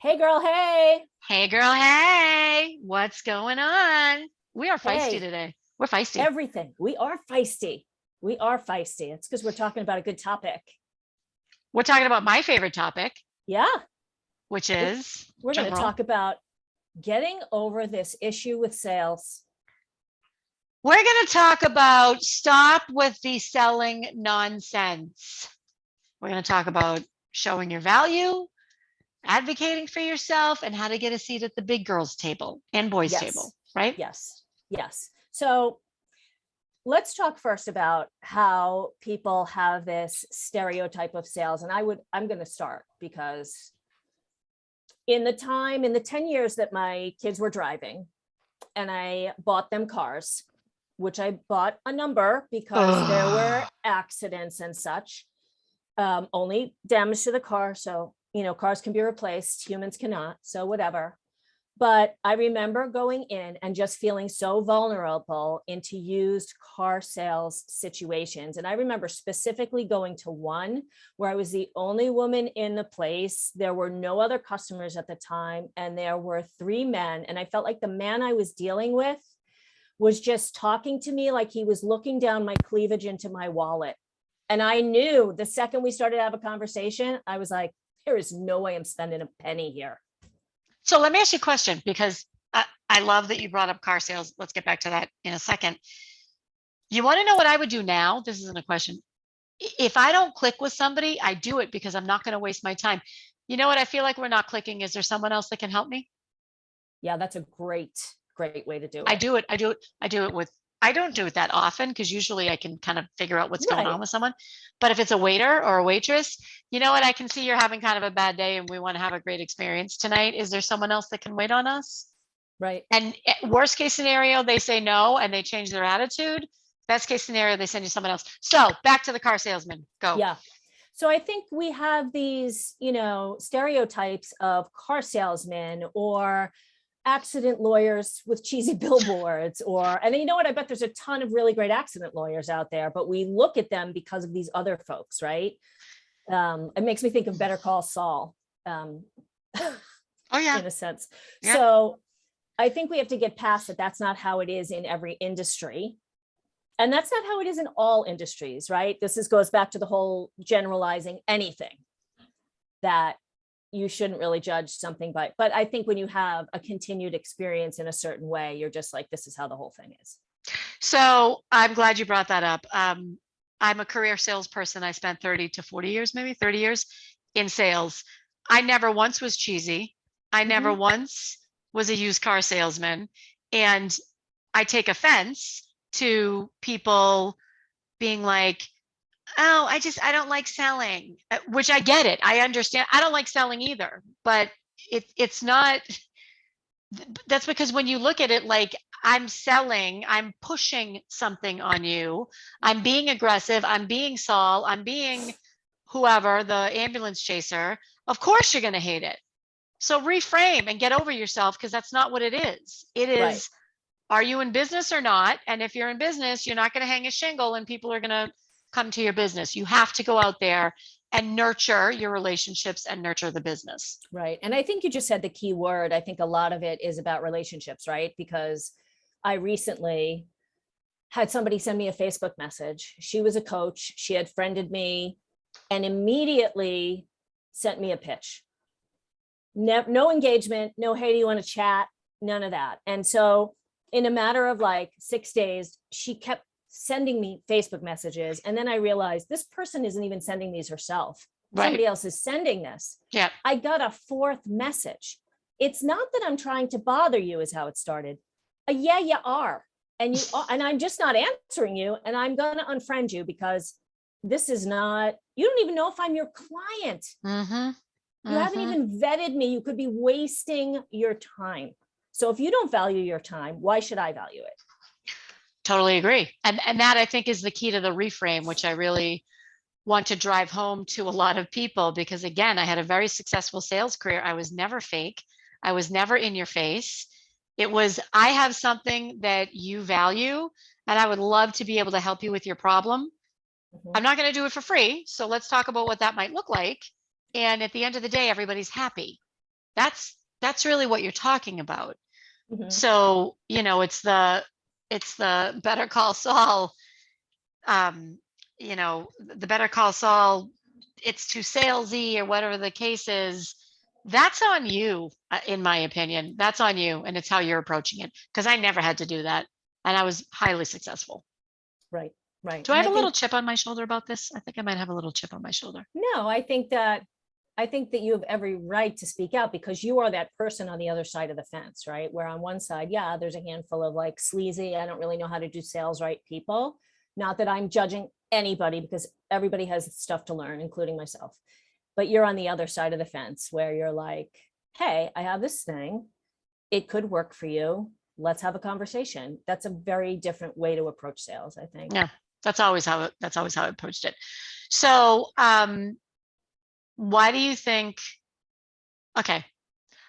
Hey girl, hey. Hey girl, hey, what's going on? We are feisty Hey, today. We're feisty. everything. We are feisty. We are feisty. It's because we're talking about a good topic. We're talking about my favorite topic, Yeah, which we're, is we're going drum to roll. talk about getting over this issue with sales. We're going to talk about stop with the selling nonsense. We're going to talk about showing your value, advocating for yourself, and how to get a seat at the big girls' table and boys' table, Yes, right? yes, yes. So let's talk first about how people have this stereotype of sales. And I'm going to start because in the 10 years that my kids were driving, and I bought them cars, which I bought a number because there were Ugh. accidents and such. Only damage to the car. So, cars can be replaced, humans cannot. So, whatever. But I remember going in and just feeling so vulnerable into used car sales situations. And I remember specifically going to one where I was the only woman in the place. There were no other customers at the time, and there were three men. And I felt like the man I was dealing with was just talking to me like he was looking down my cleavage into my wallet. And I knew the second we started to have a conversation, I was like, there is no way I'm spending a penny here. So let me ask you a question because I love that you brought up car sales. Let's get back to that in a second. You want to know what I would do now? This isn't a question. If I don't click with somebody, I do it because I'm not going to waste my time. You know what? I feel like we're not clicking. Is there someone else that can help me? Yeah, that's a great way to do I it. do it. I do it. I do it with, I don't do it that often because usually I can kind of figure out what's going on Right, with someone. But if it's a waiter or a waitress, you know what? I can see you're having kind of a bad day and we want to have a great experience tonight. Is there someone else that can wait on us? right. And worst case scenario, they say no and they change their attitude. Best case scenario, they send you someone else. So back to the car salesman. Go. Yeah. So I think we have these, stereotypes of car salesmen or accident lawyers with cheesy billboards and you know what, I bet there's a ton of really great accident lawyers out there, but we look at them because of these other folks, right? It makes me think of Better Call Saul, um, Oh yeah. in a sense. Yeah. So I think we have to get past that. That's not how it is in every industry. And that's not how it is in all industries, right? Goes back to the whole generalizing anything, that you shouldn't really judge something by, but I think when you have a continued experience in a certain way, you're just like, this is how the whole thing is. So I'm glad you brought that up. I'm a career salesperson. I spent 30 to 40 years, maybe 30 years in sales. I never once was cheesy. I never Mm-hmm. once was a used car salesman. And I take offense to people being like, oh, I don't like selling, which I get it. I understand. I don't like selling either, but it's not, that's because when you look at it like I'm selling, I'm pushing something on you, I'm being aggressive, I'm being Saul, I'm being whoever, the ambulance chaser, of course you're going to hate it. So reframe and get over yourself because that's not what it is. It Right. is, are you in business or not? And if you're in business, you're not going to hang a shingle and people are going to come to your business. You have to go out there and nurture your relationships and nurture the business. Right. And I think you just said the key word. I think a lot of it is about relationships, right? Because I recently had somebody send me a Facebook message. She was a coach. She had friended me and immediately sent me a pitch. No engagement, no, hey, do you want to chat? None of that. And so in a matter of like 6 days, she kept sending me Facebook messages. And then I realized this person isn't even sending these herself. Right. Somebody else is sending this. Yeah. I got a fourth message. It's not that I'm trying to bother you, is how it started. Yeah, you are. And you are, and I'm just not answering you. And I'm gonna unfriend you because this is not, you don't even know if I'm your client. Mm-hmm. You haven't Mm-hmm. even vetted me. You could be wasting your time. So if you don't value your time, why should I value it? Totally agree. And that I think is the key to the reframe, which I really want to drive home to a lot of people because again, I had a very successful sales career. I was never fake. I was never in your face. It was, I have something that you value and I would love to be able to help you with your problem. Mhm. I'm not going to do it for free. So let's talk about what that might look like. And at the end of the day, everybody's happy. That's really what you're talking about. Mhm. So, it's the Better Call Saul, um, the Better Call Saul, it's too salesy or whatever the case is. That's on you, in my opinion. That's on you, and it's how you're approaching it. Because I never had to do that, and I was highly successful. Right, right. Do I And have I a little think, chip on my shoulder about this? I think I might have a little chip on my shoulder. no, I think that you have every right to speak out because you are that person on the other side of the fence, right? Where on one side, yeah, there's a handful of like sleazy, I don't really know how to do sales right people. Not that I'm judging anybody because everybody has stuff to learn, including myself. But you're on the other side of the fence where you're like, hey, I have this thing. It could work for you. Let's have a conversation. That's a very different way to approach sales, I think. Yeah, that's always how I approached it. So, why do you think? Okay,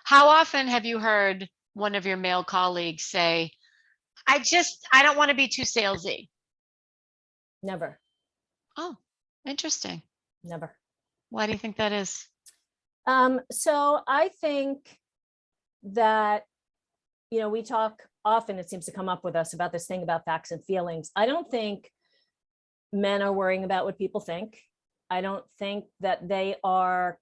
how often have you heard one of your male colleagues say, I don't want to be too salesy"? Never, Oh, interesting. never. Why do you think that is? So I think that, we talk often, it seems to come up with us about this thing about facts and feelings. I don't think men are worrying about what people think. I don't think that they are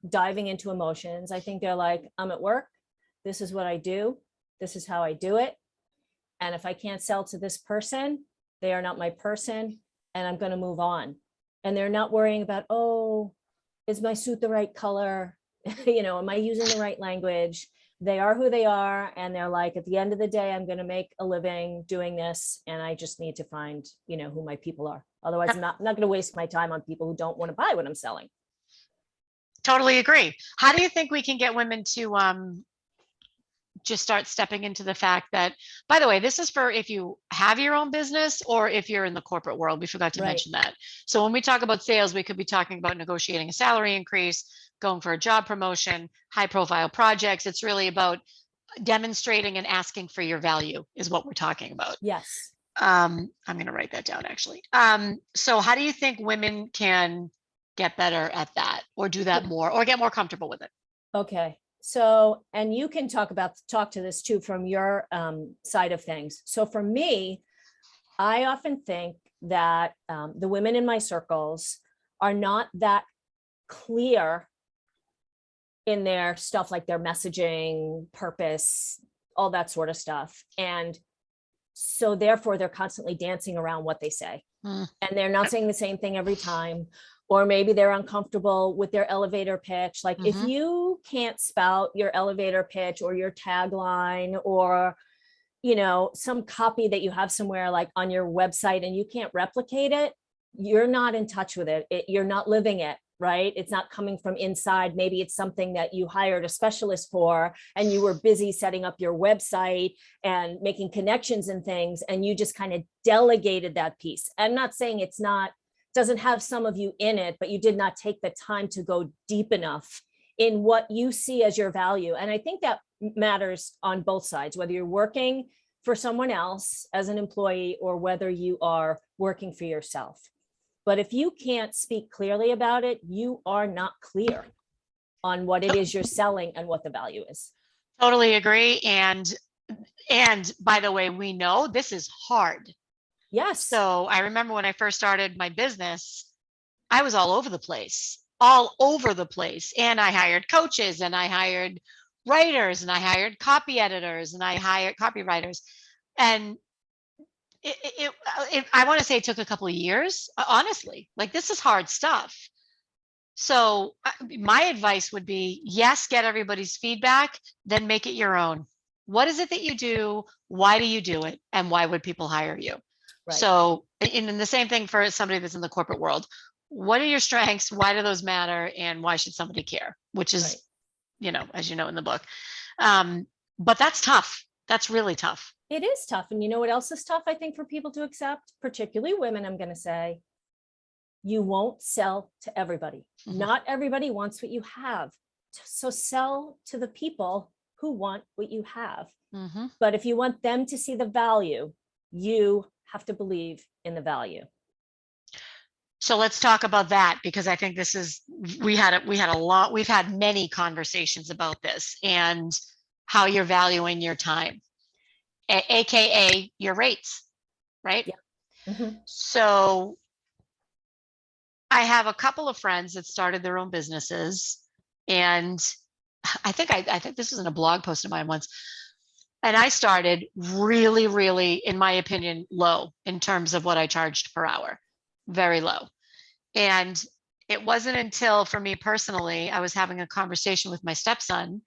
diving into emotions. I think they're like, I'm at work. This is what I do. This is how I do it. And if I can't sell to this person, they are not my person, and I'm going to move on. And they're not worrying about, oh, is my suit the right color? Am I using the right language? They are who they are. And they're like, at the end of the day, I'm going to make a living doing this. And I just need to find, who my people are. Otherwise, I'm not going to waste my time on people who don't want to buy what I'm selling. Totally agree. How do you think we can get women to just start stepping into the fact that, by the way, this is for if you have your own business or if you're in the corporate world. We forgot to Right. mention that. So when we talk about sales, we could be talking about negotiating a salary increase, going for a job promotion, high profile projects. It's really about demonstrating and asking for your value is what we're talking about. Yes. I'm going to write that down actually. So how do you think women can get better at that or do that more or get more comfortable with it? Okay. So, and you can talk to this too from your side of things. So for me, I often think that the women in my circles are not that clear in their stuff, like their messaging, purpose, all that sort of stuff. And so therefore they're constantly dancing around what they say. And they're not saying the same thing every time. Or maybe they're uncomfortable with their elevator pitch. Like if you can't spout your elevator pitch or your tagline or, some copy that you have somewhere like on your website and you can't replicate it, you're not in touch with it. You're not living it, right? It's not coming from inside. Maybe it's something that you hired a specialist for and you were busy setting up your website and making connections and things, and you just kind of delegated that piece. I'm not saying doesn't have some of you in it, but you did not take the time to go deep enough in what you see as your value. And I think that matters on both sides, whether you're working for someone else as an employee or whether you are working for yourself. But if you can't speak clearly about it, you are not clear on what it is you're selling and what the value is. Totally agree. And by the way, we know this is hard. Yes. So I remember when I first started my business, I was all over the place. And I hired coaches and I hired writers and I hired copy editors and I hired copywriters. And I want to say it took a couple of years, honestly. Like, this is hard stuff. So my advice would be, yes, get everybody's feedback, then make it your own. What is it that you do? Why do you do it? And why would people hire you? Right. So, and the same thing for somebody that's in the corporate world. What are your strengths? Why do those matter? And why should somebody care? Which is, right. As you know, in the book. But that's tough. That's really tough. It is tough. And you know what else is tough, I think, for people to accept, particularly women, I'm going to say, you won't sell to everybody. Mm-hmm. Not everybody wants what you have. So sell to the people who want what you have. Mm-hmm. But if you want them to see the value, you have to believe in the value. So let's talk about that, because I think this is we've had many conversations about this and how you're valuing your time, AKA your rates, right? Yeah. Mhm. So I have a couple of friends that started their own businesses, and I think this was in a blog post of mine once. And I started really, really, in my opinion, low in terms of what I charged per hour, very low. And it wasn't until, for me personally, I was having a conversation with my stepson,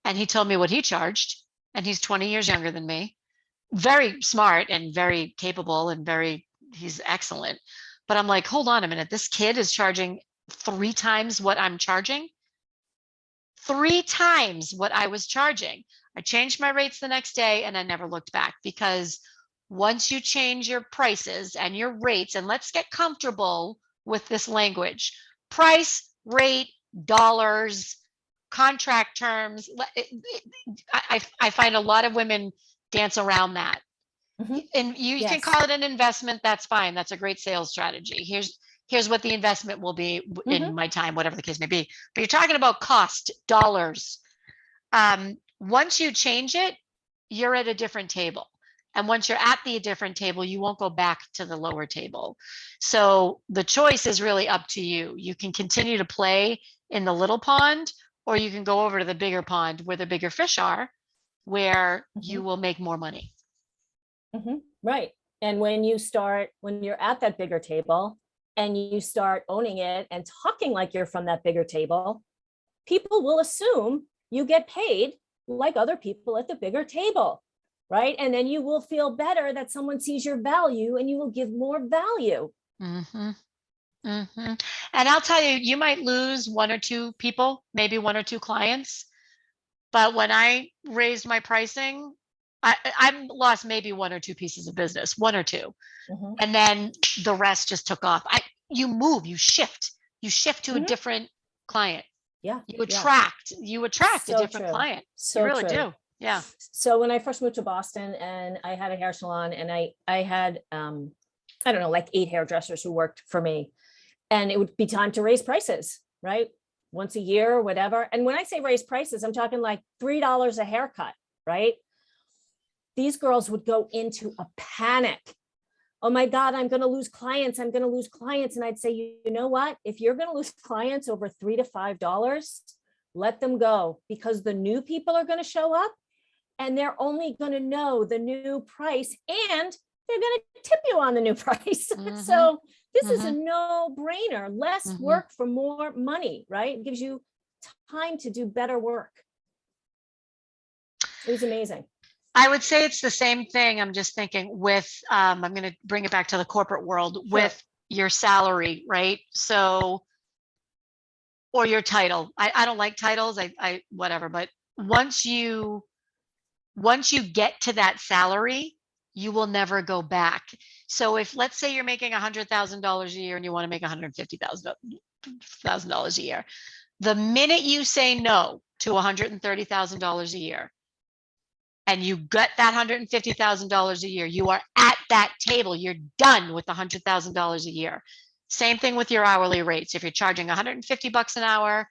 and he told me what he charged. And he's 20 years younger than me, very smart and very capable and he's excellent. But I'm like, hold on a minute, this kid is charging 3 times what I'm charging, 3 times what I was charging. I changed my rates the next day and I never looked back, because once you change your prices and your rates, and let's get comfortable with this language: price, rate, dollars, contract terms. I find a lot of women dance around that. Mhm. And you can Yes. call it an investment. That's fine. That's a great sales strategy. Here's what the investment will be in Mhm. my time, whatever the case may be. But you're talking about cost, dollars. Once you change it, you're at a different table. And once you're at the different table, you won't go back to the lower table. So the choice is really up to you. You can continue to play in the little pond, or you can go over to the bigger pond where the bigger fish are, where you Mhm. will make more money. Mhm. Right. And when you're at that bigger table and you start owning it and talking like you're from that bigger table, people will assume you get paid like other people at the bigger table, right? And then you will feel better that someone sees your value and you will give more value. Mm-hmm. Mm-hmm. And I'll tell you, you might lose 1 or 2 people, maybe 1 or 2 clients. But when I raised my pricing, I lost maybe 1 or 2 pieces of business, 1 or 2, Mhm. and then the rest just took off. You move, you shift to a Mhm. different client. Yeah. You Yeah. attract a So different true. client. You So really true. do. Yeah. So when I first moved to Boston and I had a hair salon and I had I don't know, like 8 hairdressers who worked for me, and it would be time to raise prices, right? Once a year or whatever. And when I say raise prices, I'm talking like $3 a haircut, right? These girls would go into a panic. Oh my God, I'm going to lose clients. I'm going to lose clients. And I'd say, you know what? If you're going to lose clients over $3 to $5, let them go, because the new people are going to show up and they're only going to know the new price and they're going to tip you on the new price. Mm-hmm. So this is a Mm-hmm. no brainer. Less Mm-hmm. work for more money, right? It gives you time to do better work. It was amazing. I would say it's the same thing. I'm just thinking with, I'm going to bring it back to the corporate world Sure. with your salary, right? So, or your title. I don't like titles. Whatever. But once you, once you get to that salary, you will never go back. So if, let's say you're making $100,000 a year and you want to make $150,000 a year, the minute you say no to $130,000 a year, and you get that $150,000 a year, you are at that table. You're done with $100,000 a year. Same thing with your hourly rates. If you're charging $150 an hour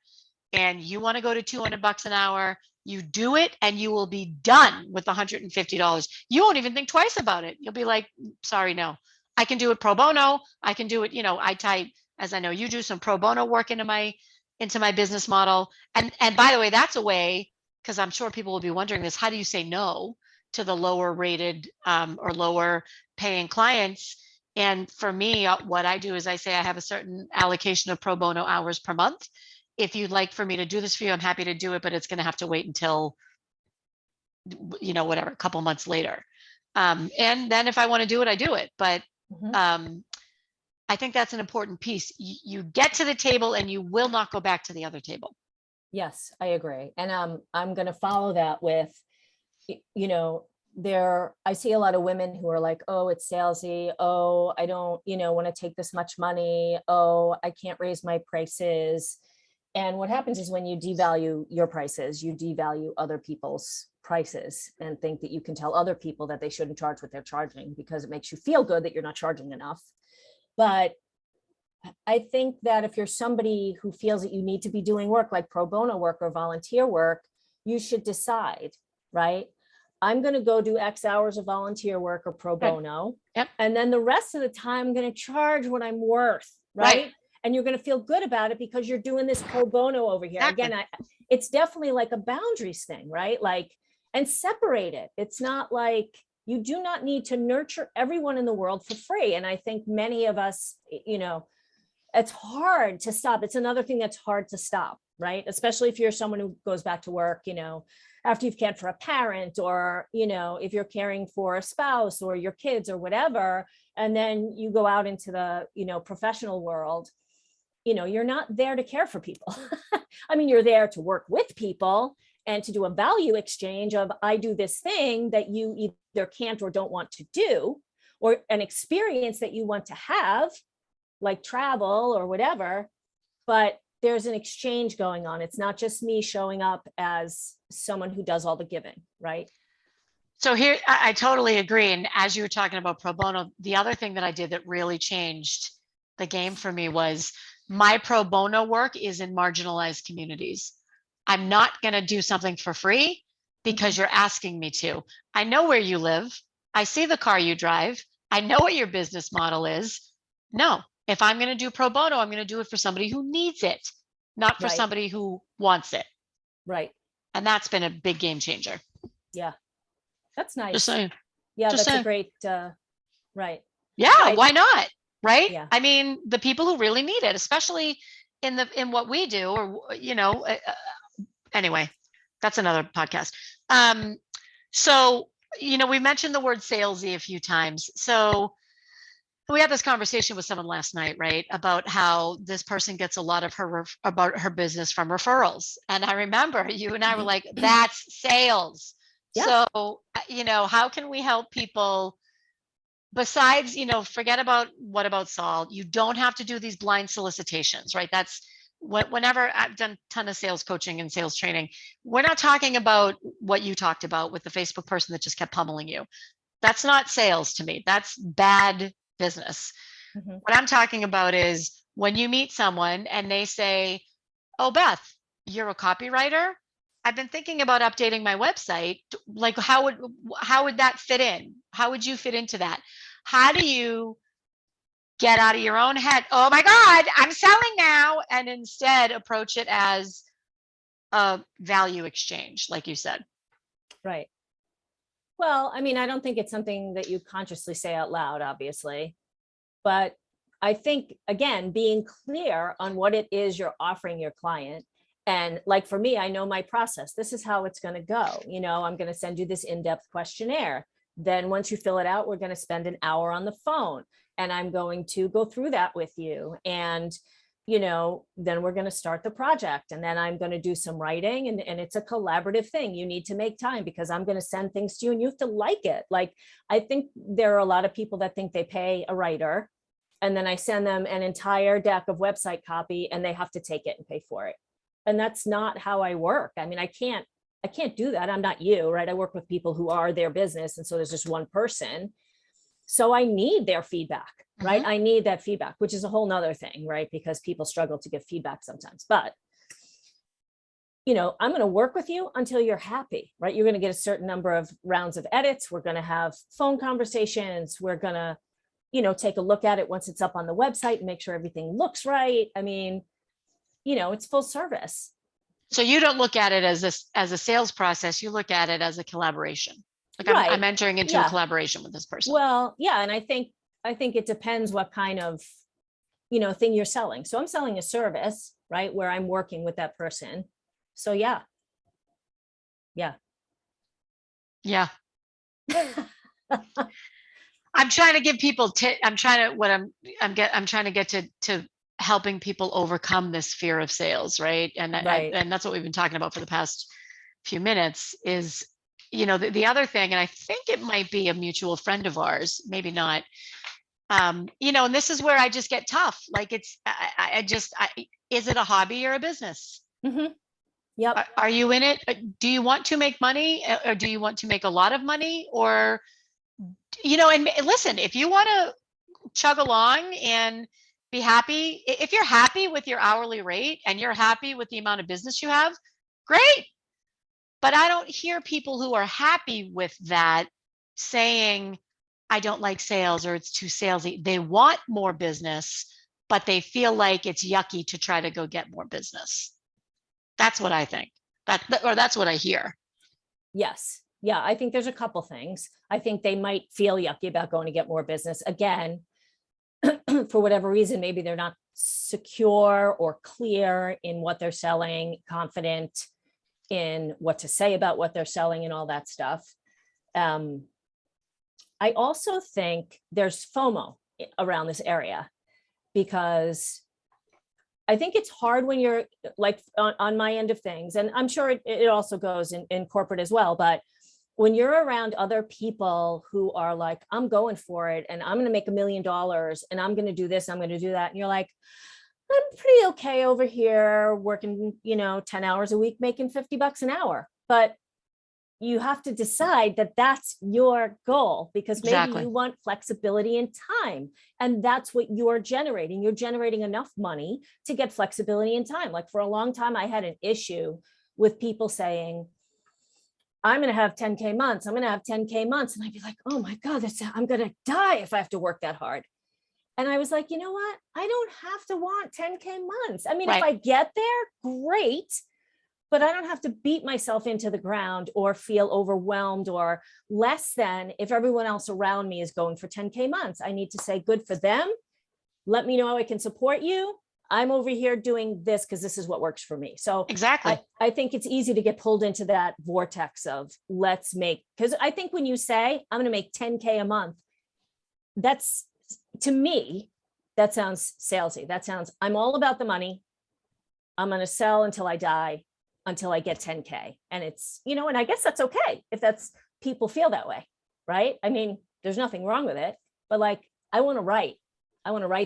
and you want to go to $200 an hour, you do it and you will be done with $150. You won't even think twice about it. You'll be like, sorry, no. I can do it pro bono. I can do it, I type, as I know you do, some pro bono work into my business model. And by the way, that's a way, because I'm sure people will be wondering this, how do you say no to the lower rated or lower paying clients? And for me, what I do is I say I have a certain allocation of pro bono hours per month. If you'd like for me to do this for you, I'm happy to do it, but it's going to have to wait until, whatever, a couple months later. And then if I want to do it, I do it. But Mhm. um, I think that's an important piece. You get to the table and you will not go back to the other table. Yes, I agree. And I'm going to follow that with, you know, I see a lot of women who are like, oh, it's salesy. Oh, I don't, want to take this much money. Oh, I can't raise my prices. And what happens is when you devalue your prices, you devalue other people's prices and think that you can tell other people that they shouldn't charge what they're charging because it makes you feel good that you're not charging enough. But I think that if you're somebody who feels that you need to be doing work like pro bono work or volunteer work, you should decide, right? I'm going to go do X hours of volunteer work or pro Right. bono. Yep. And then the rest of the time, I'm going to charge what I'm worth, Right. right? And you're going to feel good about it because you're doing this pro bono over here. Exactly. Again, it's definitely like a boundaries thing, right? Like, and separate it. It's not like you do not need to nurture everyone in the world for free. And I think many of us, it's hard to stop. It's another thing that's hard to stop, right? Especially if you're someone who goes back to work, after you've cared for a parent, or, if you're caring for a spouse or your kids or whatever, and then you go out into the, professional world, you're not there to care for people. I mean, you're there to work with people and to do a value exchange of, I do this thing that you either can't or don't want to do, or an experience that you want to have, like travel or whatever, but there's an exchange going on. It's not just me showing up as someone who does all the giving, right? So here, I totally agree. And as you were talking about pro bono, the other thing that I did that really changed the game for me was my pro bono work is in marginalized communities. I'm not going to do something for free because you're asking me to. I know where you live. I see the car you drive. I know what your business model is. No, if I'm going to do pro bono, I'm going to do it for somebody who needs it, not for Right. somebody who wants it. Right. And that's been a big game changer. Yeah. That's nice. Just saying. Yeah, Just that's saying. a great, right. Yeah, Right. why not? Right? Yeah. I mean, the people who really need it, especially in what we do, or anyway, that's another podcast. So we mentioned the word salesy a few times. So we had this conversation with someone last night, right, about how this person gets a lot of about her business from referrals. And I remember you and I were like, that's sales. Yeah. So, how can we help people besides, forget about what about Saul? You don't have to do these blind solicitations, right? That's whenever I've done a ton of sales coaching and sales training, we're not talking about what you talked about with the Facebook person that just kept pummeling you. That's not sales to me. That's bad business. Mhm. What I'm talking about is when you meet someone and they say, "Oh, Beth, you're a copywriter. I've been thinking about updating my website. Like, how would that fit in? How would you fit into that?" How do you get out of your own head? Oh my God, I'm selling now, and instead approach it as a value exchange, like you said. Right. Well, I mean, I don't think it's something that you consciously say out loud, obviously, but I think, again, being clear on what it is you're offering your client. And like for me, I know my process. This is how it's going to go. I'm going to send you this in-depth questionnaire. Then once you fill it out, we're going to spend an hour on the phone, and I'm going to go through that with you. And then we're going to start the project, and then I'm going to do some writing, and it's a collaborative thing. You need to make time because I'm going to send things to you and you have to like it. Like, I think there are a lot of people that think they pay a writer and then I send them an entire deck of website copy and they have to take it and pay for it. And that's not how I work. I mean, I can't do that. I'm not you, right? I work with people who are their business. And so there's just one person. So I need their feedback, right? Mhm. I need that feedback, which is a whole nother thing, right? Because people struggle to give feedback sometimes. But, I'm going to work with you until you're happy, right? You're going to get a certain number of rounds of edits. We're going to have phone conversations. We're going to, take a look at it once it's up on the website and make sure everything looks right. I mean, it's full service. So you don't look at it as a sales process. You look at it as a collaboration. Like Right. I'm entering into a collaboration with this person. Well, yeah. And I think it depends what kind of, thing you're selling. So I'm selling a service, right? Where I'm working with that person. So yeah. Yeah. Yeah. I'm trying to give people I'm trying to get to helping people overcome this fear of sales, right? And Right. and that's what we've been talking about for the past few minutes is, the other thing, and I think it might be a mutual friend of ours, maybe not. And this is where I just get tough. Like is it a hobby or a business? Mm-hmm. Yep. Are you in it? Do you want to make money, or do you want to make a lot of money, or and listen, if you want to chug along and be happy. If you're happy with your hourly rate and you're happy with the amount of business you have, great. But I don't hear people who are happy with that saying, I don't like sales or it's too salesy. They want more business, but they feel like it's yucky to try to go get more business. That's what I think. Or that's what I hear. Yes. Yeah. I think there's a couple things. I think they might feel yucky about going to get more business. Again, for whatever reason, maybe they're not secure or clear in what they're selling, confident in what to say about what they're selling and all that stuff. I also think there's FOMO around this area, because I think it's hard when you're like on my end of things, and I'm sure it also goes in corporate as well, but when you're around other people who are like, I'm going for it and I'm going to make $1 million and I'm going to do this, I'm going to do that. And you're like, I'm pretty okay over here working, 10 hours a week, making $50 an hour. But you have to decide that that's your goal, because maybe Exactly. you want flexibility in time, and that's what you're generating. You're generating enough money to get flexibility in time. Like for a long time, I had an issue with people saying, I'm going to have 10K months. I'm going to have 10K months. And I'd be like, oh my God, I'm going to die if I have to work that hard. And I was like, you know what? I don't have to want 10K months. I mean, Right. if I get there, great, but I don't have to beat myself into the ground or feel overwhelmed or less than if everyone else around me is going for 10K months. I need to say, good for them. Let me know how I can support you. I'm over here doing this because this is what works for me. So Exactly. I think it's easy to get pulled into that vortex of let's make, because I think when you say I'm going to make 10K a month, that's, to me, that sounds salesy. That sounds, I'm all about the money. I'm going to sell until I die, until I get 10K. And it's, and I guess that's okay if that's, people feel that way, right? I mean, there's nothing wrong with it, but like, I want to write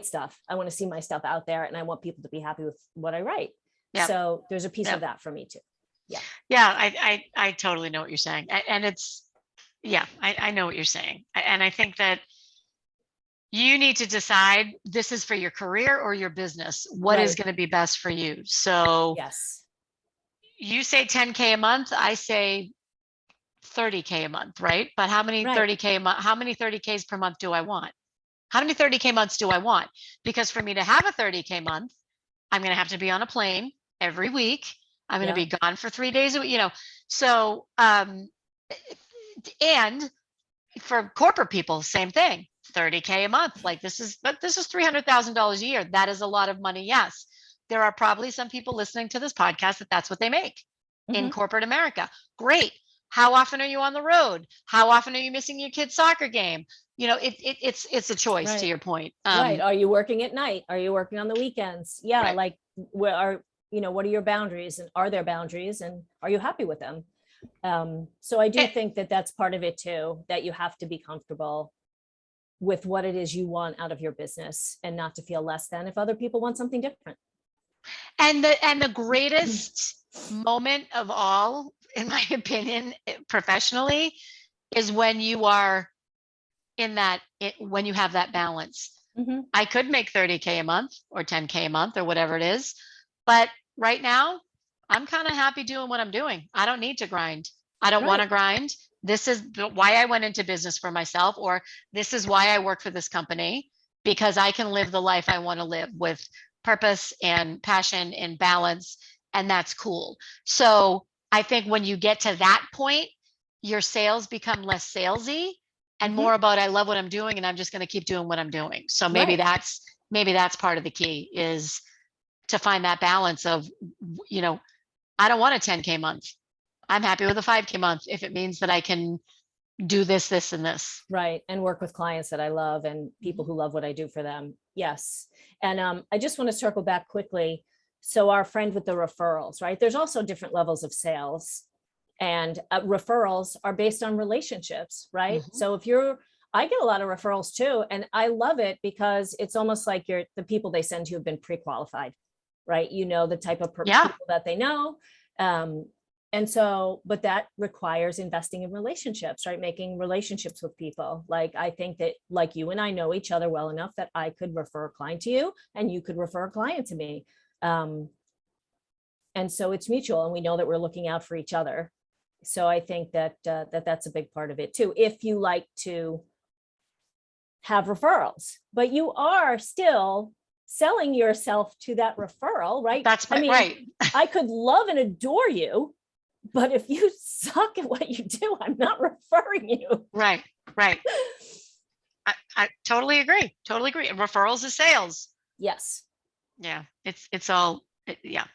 stuff. I want to see my stuff out there, and I want people to be happy with what I write. Yeah. So there's a piece Yeah. of that for me too. Yeah. Yeah. I totally know what you're saying. And it's, yeah, I know what you're saying. And I think that you need to decide, this is for your career or your business. What is Right. going to be best for you? So Yes. you say 10K a month, I say 30K a month, right? But how many Right. 30K a month, how many 30Ks per month do I want? How many 30K months do I want? Because for me to have a 30K month, I'm going to have to be on a plane every week. I'm going to Yeah. be gone for 3 days a week, So, and for corporate people, same thing, 30K a month. Like this is $300,000 a year. That is a lot of money. Yes. There are probably some people listening to this podcast that's what they make in Mhm. corporate America. Great. How often are you on the road? How often are you missing your kid's soccer game? It's a choice, to Right. your point. Right. Are you working at night? Are you working on the weekends? Yeah. Right. Like, where are, what are your boundaries, and are there boundaries, and are you happy with them? So I do And, think that that's part of it too, that you have to be comfortable with what it is you want out of your business, and not to feel less than if other people want something different. the greatest moment of all, in my opinion, professionally, is when you are when you have that balance. Mhm. I could make 30K a month or 10K a month or whatever it is. But right now, I'm kind of happy doing what I'm doing. I don't need to grind. I don't want to Right. grind. This is why I went into business for myself, or this is why I work for this company, because I can live the life I want to live with purpose and passion and balance. And that's cool. So I think when you get to that point, your sales become less salesy and Mhm. more about, I love what I'm doing and I'm just going to keep doing what I'm doing. So maybe Right. that's part of the key, is to find that balance of, I don't want a 10K month. I'm happy with a 5K month if it means that I can do this, this, and this. Right. And work with clients that I love and people who love what I do for them. Yes. And I just want to circle back quickly. So our friend with the referrals, right? There's also different levels of sales, and referrals are based on relationships, right? Mhm. So I get a lot of referrals too, and I love it because it's almost like the people they send you have been pre-qualified, right? The type of Yeah. people that they know. And so, but that requires investing in relationships, right? Making relationships with people. Like, I think that like you and I know each other well enough that I could refer a client to you and you could refer a client to me. And so it's mutual, and we know that we're looking out for each other. So I think that that's a big part of it too. If you like to have referrals, but you are still selling yourself to that referral, right? That's I mean, right. I could love and adore you, but if you suck at what you do, I'm not referring you. Right. I totally agree. Totally agree. Referrals is sales. Yes. Yeah. It's all, yeah.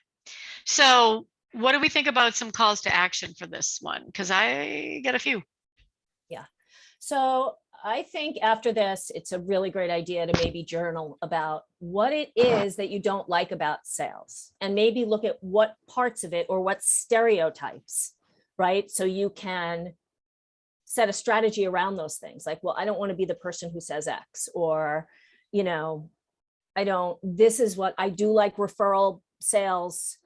So what do we think about some calls to action for this one? Because I get a few. Yeah. So I think after this, it's a really great idea to maybe journal about what it is that you don't like about sales, and maybe look at what parts of it or what stereotypes, right? So you can set a strategy around those things. Like, well, I don't want to be the person who says X, or, this is what I do, like referral sales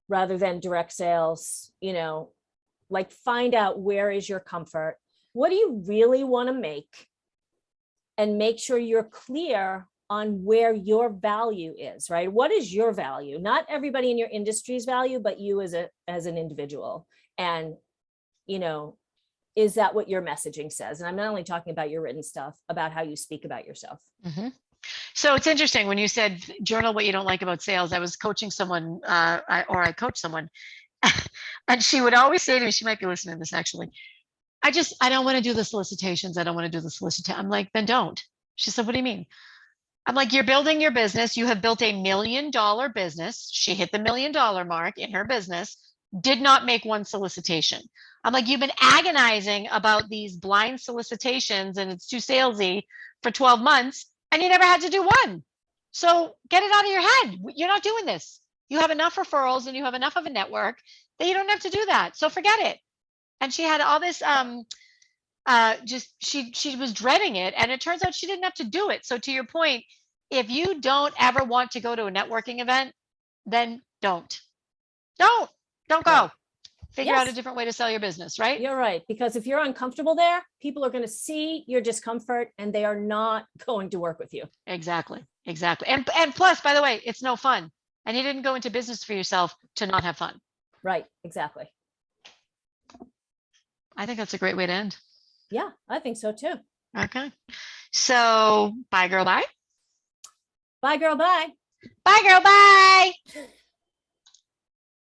rather than direct sales, like find out where is your comfort. What do you really want to make? And make sure you're clear on where your value is, right? What is your value? Not everybody in your industry's value, but you as an individual. And, is that what your messaging says? And I'm not only talking about your written stuff, about how you speak about yourself. Mm-hmm. So it's interesting when you said journal what you don't like about sales. I was coaching someone, I coached someone, and she would always say to me, she might be listening to this actually, I don't want to do the solicitations. I don't want to do the solicitation. I'm like, then don't. She said, what do you mean? I'm like, you're building your business. You have built $1 million business. She hit the $1 million mark in her business, did not make one solicitation. I'm like, you've been agonizing about these blind solicitations and it's too salesy for 12 months and you never had to do one. So get it out of your head. You're not doing this. You have enough referrals and you have enough of a network that you don't have to do that. So forget it. And she had all this just she was dreading it, and it turns out she didn't have to do it. So to your point, if you don't ever want to go to a networking event, then don't go. Right. Figure out a Yes, different way to sell your business, right? you're right. Because if you're uncomfortable there, people are going to see your discomfort and they are not going to work with you. Exactly. And plus, by the way, it's no fun. And you didn't go into business for yourself to not have fun. Right. Exactly. I think that's a great way to end. Yeah, I think so too. Okay. So bye, girl, bye. Bye, girl. Bye. Bye, girl, bye.